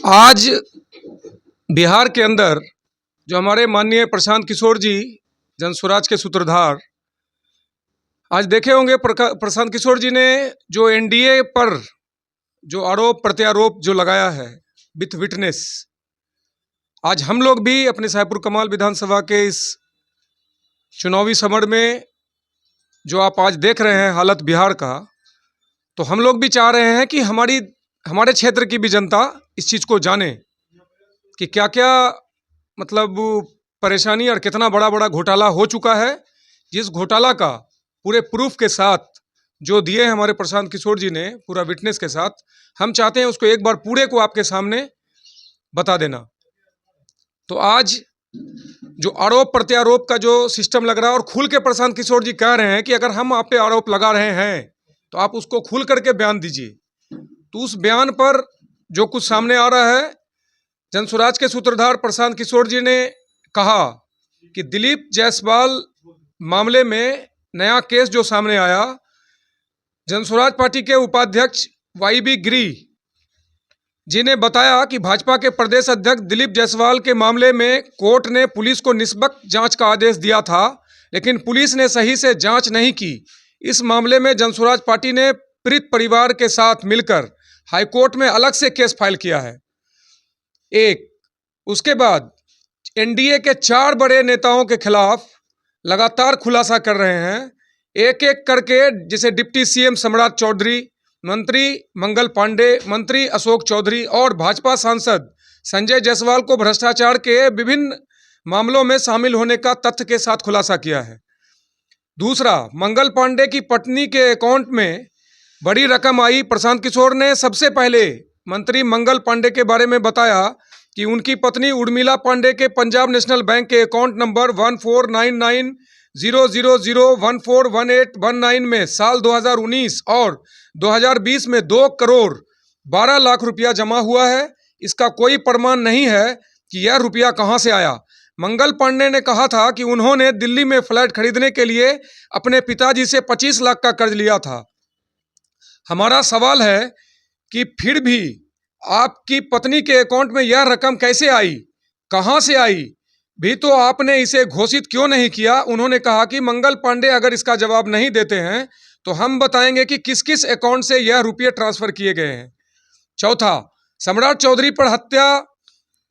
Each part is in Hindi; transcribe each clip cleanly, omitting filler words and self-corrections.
आज बिहार के अंदर जो हमारे माननीय प्रशांत किशोर जी जनस्वराज के सूत्रधार, आज देखे होंगे प्रशांत किशोर जी ने जो एनडीए पर जो आरोप प्रत्यारोप जो लगाया है विथ विटनेस, आज हम लोग भी अपने साहेबपुर कमाल विधानसभा के इस चुनावी समर में जो आप आज देख रहे हैं हालत बिहार का, तो हम लोग भी चाह रहे हैं कि हमारे क्षेत्र की भी जनता इस चीज़ को जाने कि क्या क्या मतलब परेशानी और कितना बड़ा बड़ा घोटाला हो चुका है। जिस घोटाला का पूरे प्रूफ के साथ जो दिए हैं हमारे प्रशांत किशोर जी ने पूरा विटनेस के साथ, हम चाहते हैं उसको एक बार पूरे को आपके सामने बता देना। तो आज जो आरोप प्रत्यारोप का जो सिस्टम लग रहा है और खुल के प्रशांत किशोर जी कह रहे हैं कि अगर हम आप पे आरोप लगा रहे हैं तो आप उसको खुल करके बयान दीजिए। तो उस बयान पर जो कुछ सामने आ रहा है, जनस्वराज के सूत्रधार प्रशांत किशोर जी ने कहा कि दिलीप जायसवाल मामले में नया केस जो सामने आया, जनस्वराज पार्टी के उपाध्यक्ष वाईबी गिरी जी ने बताया कि भाजपा के प्रदेश अध्यक्ष दिलीप जायसवाल के मामले में कोर्ट ने पुलिस को निष्पक्ष जांच का आदेश दिया था, लेकिन पुलिस ने सही से जांच नहीं की। इस मामले में जनस्वराज पार्टी ने पीड़ित परिवार के साथ मिलकर हाईकोर्ट में अलग से केस फाइल किया है। उसके बाद एनडीए के 4 बड़े नेताओं के खिलाफ लगातार खुलासा कर रहे हैं, एक एक करके, जैसे डिप्टी सीएम सम्राट चौधरी, मंत्री मंगल पांडे, मंत्री अशोक चौधरी और भाजपा सांसद संजय जायसवाल को भ्रष्टाचार के विभिन्न मामलों में शामिल होने का तथ्य के साथ खुलासा किया है। दूसरा, मंगल पांडे की पत्नी के अकाउंट में बड़ी रकम आई। प्रशांत किशोर ने सबसे पहले मंत्री मंगल पांडे के बारे में बताया कि उनकी पत्नी उर्मिला पांडे के पंजाब नेशनल बैंक के अकाउंट नंबर 149900141819 में साल 2019 और 2020 में 2 करोड़ 12 लाख रुपया जमा हुआ है। इसका कोई प्रमाण नहीं है कि यह रुपया कहां से आया। मंगल पांडे ने कहा था कि उन्होंने दिल्ली में फ्लैट खरीदने के लिए अपने पिताजी से 25 लाख का कर्ज लिया था। हमारा सवाल है कि फिर भी आपकी पत्नी के अकाउंट में यह रकम कैसे आई, कहां से आई, भी तो आपने इसे घोषित क्यों नहीं किया। उन्होंने कहा कि मंगल पांडे अगर इसका जवाब नहीं देते हैं तो हम बताएंगे कि किस किस अकाउंट से यह रुपये ट्रांसफर किए गए हैं। चौथा, सम्राट चौधरी पर हत्या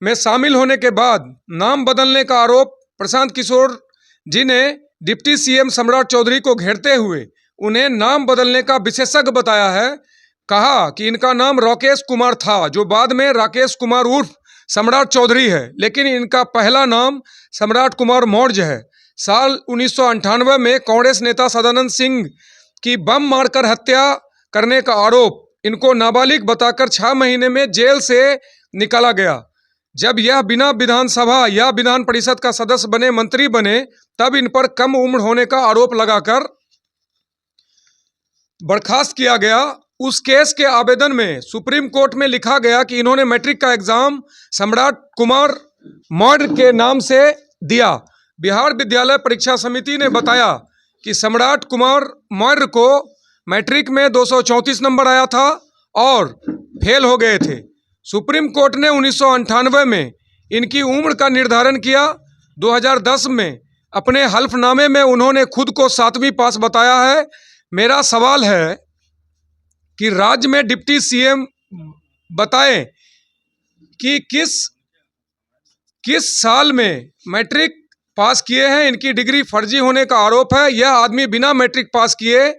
में शामिल होने के बाद नाम बदलने का आरोप प्रशांत किशोर जी ने डिप्टी सीएम सम्राट चौधरी को घेरते हुए उन्हें नाम बदलने का विशेषज्ञ बताया है। कहा कि इनका नाम राकेश कुमार था, जो बाद में राकेश कुमार उर्फ सम्राट चौधरी है, लेकिन इनका पहला नाम सम्राट कुमार मौर्य है। साल 1998 में कांग्रेस नेता सदानंद सिंह की बम मारकर हत्या करने का आरोप इनको नाबालिग बताकर 6 महीने में जेल से निकाला गया। जब यह बिना विधानसभा या विधान परिषद का सदस्य बने, मंत्री बने, तब इन पर कम उम्र होने का आरोप लगाकर बर्खास्त किया गया। उस केस के आवेदन में सुप्रीम कोर्ट में लिखा गया कि इन्होंने मैट्रिक का एग्जाम सम्राट कुमार मौर्य के नाम से दिया। बिहार विद्यालय परीक्षा समिति ने बताया कि सम्राट कुमार मौर्य को मैट्रिक में 234 नंबर आया था और फेल हो गए थे। सुप्रीम कोर्ट ने 1998 में इनकी उम्र का निर्धारण किया। 2010 में अपने हल्फनामे में उन्होंने खुद को 7वीं पास बताया है। मेरा सवाल है कि राज्य में डिप्टी सीएम बताएं कि किस साल में मैट्रिक पास किए हैं। इनकी डिग्री फर्जी होने का आरोप है। यह आदमी बिना मैट्रिक पास किए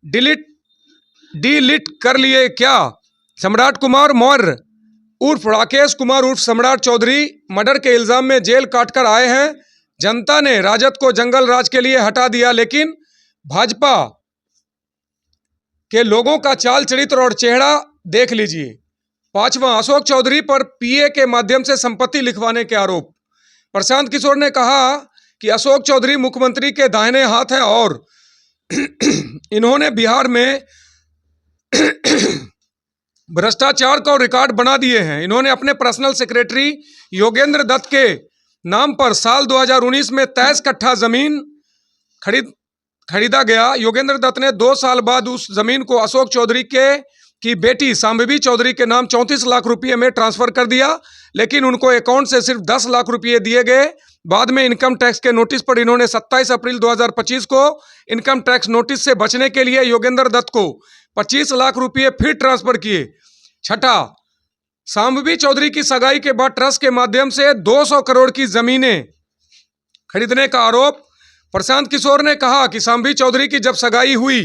डिलीट कर लिए क्या? सम्राट कुमार मौर्य उर्फ राकेश कुमार उर्फ सम्राट चौधरी मर्डर के इल्जाम में जेल काटकर आए हैं। जनता ने राजद को जंगल राज के लिए हटा दिया, लेकिन भाजपा के लोगों का चाल चरित्र और चेहरा देख लीजिए। 5वां, अशोक चौधरी पर पीए के माध्यम से संपत्ति लिखवाने के आरोप। प्रशांत किशोर ने कहा कि अशोक चौधरी मुख्यमंत्री के दाहिने हाथ हैं और इन्होंने बिहार में भ्रष्टाचार का रिकॉर्ड बना दिए हैं। इन्होंने अपने पर्सनल सेक्रेटरी योगेंद्र दत्त के नाम पर साल 2019 में 23 कट्ठा जमीन खरीदा गया। योगेंद्र दत्त ने 2 साल बाद उस जमीन को अशोक चौधरी के कि बेटी शांभवी चौधरी के नाम 34 लाख रुपये में ट्रांसफर कर दिया, लेकिन उनको अकाउंट से सिर्फ 10 लाख रुपये दिए गए। बाद में इनकम टैक्स के नोटिस पर इन्होंने 27 अप्रैल 2025 को इनकम टैक्स नोटिस से बचने के लिए योगेंद्र दत्त को 25 लाख रुपये फिर ट्रांसफर किए। छठा, शांभवी चौधरी की सगाई के बाद ट्रस्ट के माध्यम से 200 करोड़ की जमीनें खरीदने का आरोप। प्रशांत किशोर ने कहा कि शांभवी चौधरी की जब सगाई हुई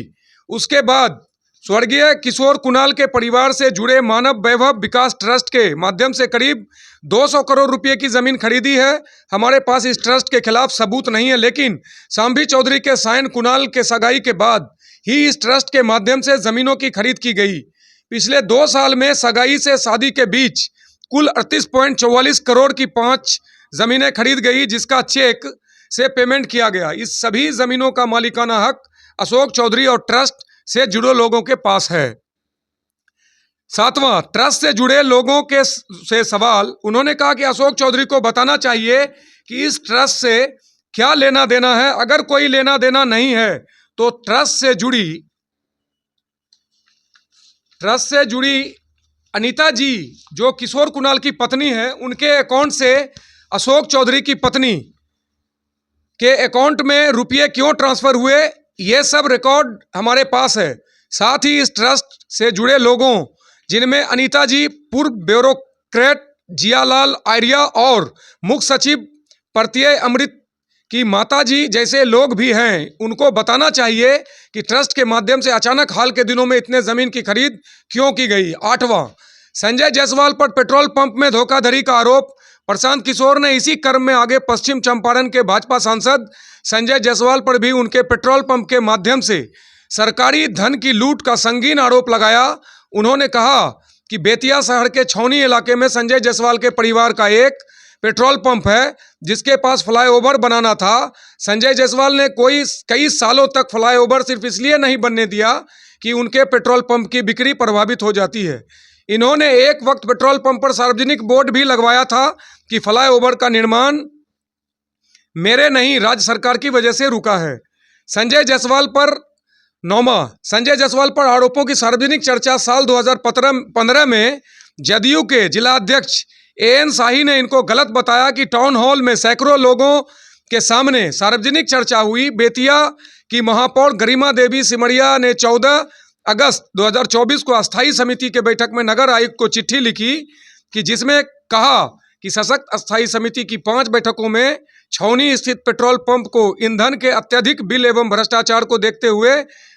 उसके बाद स्वर्गीय किशोर कुणाल के परिवार से जुड़े मानव वैभव विकास ट्रस्ट के माध्यम से करीब 200 करोड़ रुपए की जमीन खरीदी है। हमारे पास इस ट्रस्ट के खिलाफ सबूत नहीं है, लेकिन शांभवी चौधरी के साइन कुणाल के सगाई के बाद ही इस ट्रस्ट के माध्यम से जमीनों की खरीद की गई। पिछले 2 साल में सगाई से शादी के बीच कुल 38.44 करोड़ की 5 जमीनें खरीद गई, जिसका चेक से पेमेंट किया गया। इस सभी जमीनों का मालिकाना हक अशोक चौधरी और ट्रस्ट से जुड़े लोगों के पास है। सातवां, ट्रस्ट से जुड़े लोगों के से सवाल। उन्होंने कहा कि अशोक चौधरी को बताना चाहिए कि इस ट्रस्ट से क्या लेना देना है। अगर कोई लेना देना नहीं है तो ट्रस्ट से जुड़ी अनीता जी, जो किशोर कुणाल की पत्नी है, उनके अकाउंट से अशोक चौधरी की पत्नी के अकाउंट में रुपये क्यों ट्रांसफर हुए, ये सब रिकॉर्ड हमारे पास है। साथ ही इस ट्रस्ट से जुड़े लोगों, जिनमें अनीता जी पूर्व ब्यूरोक्रेट जियालाल आर्या और मुख्य सचिव प्रत्यय अमृत की माता जी जैसे लोग भी हैं, उनको बताना चाहिए कि ट्रस्ट के माध्यम से अचानक हाल के दिनों में इतने जमीन की खरीद क्यों की गई। आठवां, संजय जायसवाल पर पेट्रोल पंप में धोखाधड़ी का आरोप। प्रशांत किशोर ने इसी क्रम में आगे पश्चिम चंपारण के भाजपा सांसद संजय जायसवाल पर भी उनके पेट्रोल पंप के माध्यम से सरकारी धन की लूट का संगीन आरोप लगाया। उन्होंने कहा कि बेतिया शहर के छौनी इलाके में संजय जायसवाल के परिवार का एक पेट्रोल पंप है, जिसके पास फ्लाईओवर बनाना था। संजय जायसवाल ने कई सालों तक फ्लाईओवर सिर्फ इसलिए नहीं बनने दिया कि उनके पेट्रोल पंप की बिक्री प्रभावित हो जाती है। इन्होंने एक वक्त पेट्रोल पंप पर सार्वजनिक बोर्ड भी लगवाया था कि फ्लाईओवर का निर्माण मेरे नहीं, राज्य सरकार की वजह से रुका है। संजय जायसवाल पर आरोपों की सार्वजनिक चर्चा साल 2015 में जदयू के जिला अध्यक्ष एएन शाही ने इनको गलत बताया कि टाउन हॉल में सैकड़ों लोगों के सामने सार्वजनिक चर्चा हुई। बेतिया की महापौर गरिमा देवी सिमरिया ने 14 अगस्त 2024 को अस्थायी समिति के बैठक में नगर आयुक्त को चिट्ठी लिखी कि जिसमें कहा कि सशक्त अस्थायी समिति की 5 बैठकों में छौनी स्थित पेट्रोल पंप को ईंधन के अत्यधिक बिल एवं भ्रष्टाचार को देखते हुए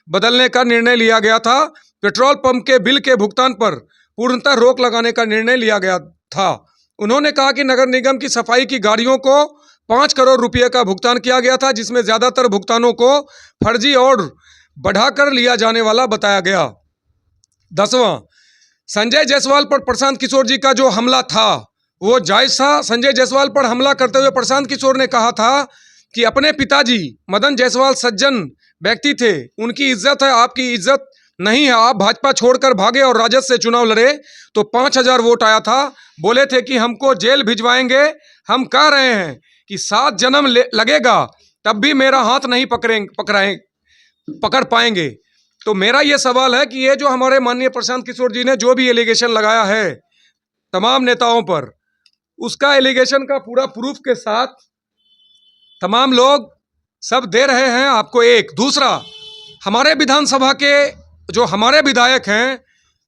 बदलने का निर्णय लिया गया था। पेट्रोल पंप के बिल के भुगतान पर पूर्णतः रोक लगाने का निर्णय लिया गया था। उन्होंने कहा कि नगर निगम की सफाई की गाड़ियों को 5 करोड़ रुपये का भुगतान किया गया था, जिसमें ज्यादातर भुगतानों को फर्जी और बढ़ाकर लिया जाने वाला बताया गया। 10वां, संजय जायसवाल पर प्रशांत किशोर जी का जो हमला था वो जायज था। संजय जायसवाल पर हमला करते हुए प्रशांत किशोर ने कहा था कि अपने पिताजी मदन जायसवाल सज्जन व्यक्ति थे, उनकी इज्जत है, आपकी इज्जत नहीं है। आप भाजपा छोड़कर भागे और राजद से चुनाव लड़े तो 5000 वोट आया था। बोले थे कि हमको जेल भिजवाएंगे। हम कह रहे हैं कि 7 जन्म लगेगा तब भी मेरा हाथ नहीं पकड़ पाएंगे। तो मेरा ये सवाल है कि ये जो हमारे माननीय प्रशांत किशोर जी ने जो भी एलिगेशन लगाया है तमाम नेताओं पर, उसका एलिगेशन का पूरा प्रूफ के साथ तमाम लोग सब दे रहे हैं आपको। एक दूसरा, हमारे विधानसभा के जो हमारे विधायक हैं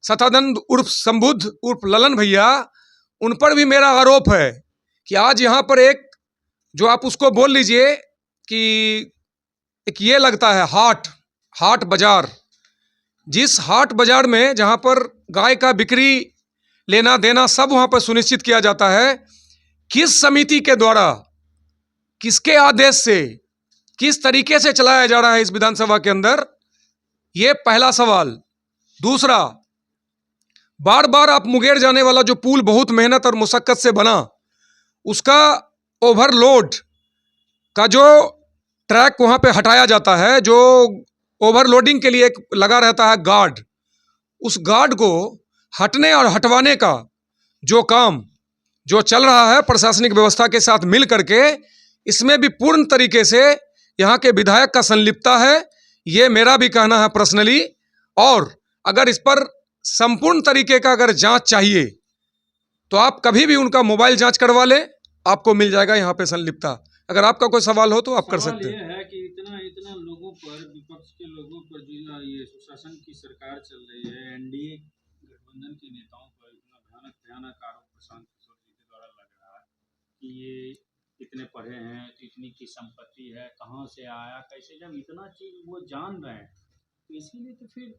सतानंद उर्फ संबुद्ध उर्फ ललन भैया, उन पर भी मेरा आरोप है कि आज यहाँ पर एक जो आप उसको बोल लीजिए कि एक ये लगता है हाट बाजार, जिस हाट बाजार में जहाँ पर गाय का बिक्री लेना देना सब वहाँ पर सुनिश्चित किया जाता है, किस समिति के द्वारा किसके आदेश से किस तरीके से चलाया जा रहा है इस विधानसभा के अंदर, ये पहला सवाल। दूसरा, बार बार आप मुंगेर जाने वाला जो पुल बहुत मेहनत और मुशक्कत से बना, उसका ओवरलोड का जो ट्रैक वहाँ पे हटाया जाता है, जो ओवरलोडिंग के लिए एक लगा रहता है गार्ड, उस गार्ड को हटने और हटवाने का जो काम जो चल रहा है प्रशासनिक व्यवस्था के साथ मिल करके, इसमें भी पूर्ण तरीके से यहाँ के विधायक का संलिप्तता है, ये मेरा भी कहना है पर्सनली। और अगर इस पर संपूर्ण तरीके का अगर जांच चाहिए तो आप कभी भी उनका मोबाइल जांच करवा लें, आपको मिल जाएगा यहाँ पे संलिप्तता। अगर आपका कोई सवाल हो तो आप कर सकते हैं। सवाल ये है कि इतना इतना लोगों पर, विपक्ष के लोगों पर जो ये सुशासन की सरकार चल रही है, एनडीए गठबंधन के नेताओं पर इतना भयानक भयानक आरोप प्रशांत किशोर जी के द्वारा लग रहा है कि ये इतने पढ़े हैं, तो इतनी की संपत्ति है, कहाँ से आया कैसे, जब इतना चीज वो जान रहे हैं तो इसीलिए तो फिर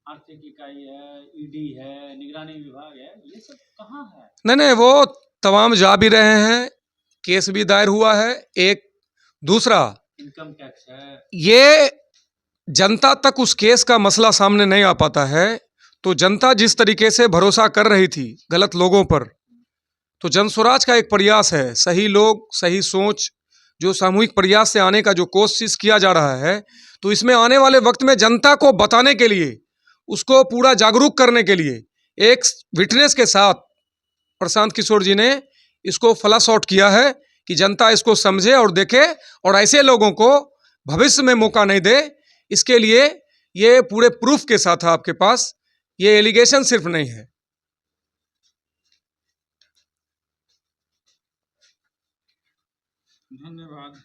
आर्थिक इकाई है, ईडी है, निगरानी विभाग है, ये सब कहाँ है? नहीं, वो तमाम जा भी रहे हैं, केस भी दायर हुआ है। एक दूसरा, इनकम टैक्स है। ये जनता तक उस केस का मसला सामने नहीं आ पाता है, तो जनता जिस तरीके से भरोसा कर रही थी गलत लोगों पर, तो जनस्वराज का एक प्रयास है, सही लोग सही सोच जो सामूहिक प्रयास से आने का जो कोशिश किया जा रहा है, तो इसमें आने वाले वक्त में जनता को बताने के लिए, उसको पूरा जागरूक करने के लिए एक विटनेस के साथ प्रशांत किशोर जी ने इसको फ्लैश आउट किया है कि जनता इसको समझे और देखे और ऐसे लोगों को भविष्य में मौका नहीं दे। इसके लिए ये पूरे प्रूफ के साथ है आपके पास, ये एलिगेशन सिर्फ नहीं है। धन्यवाद।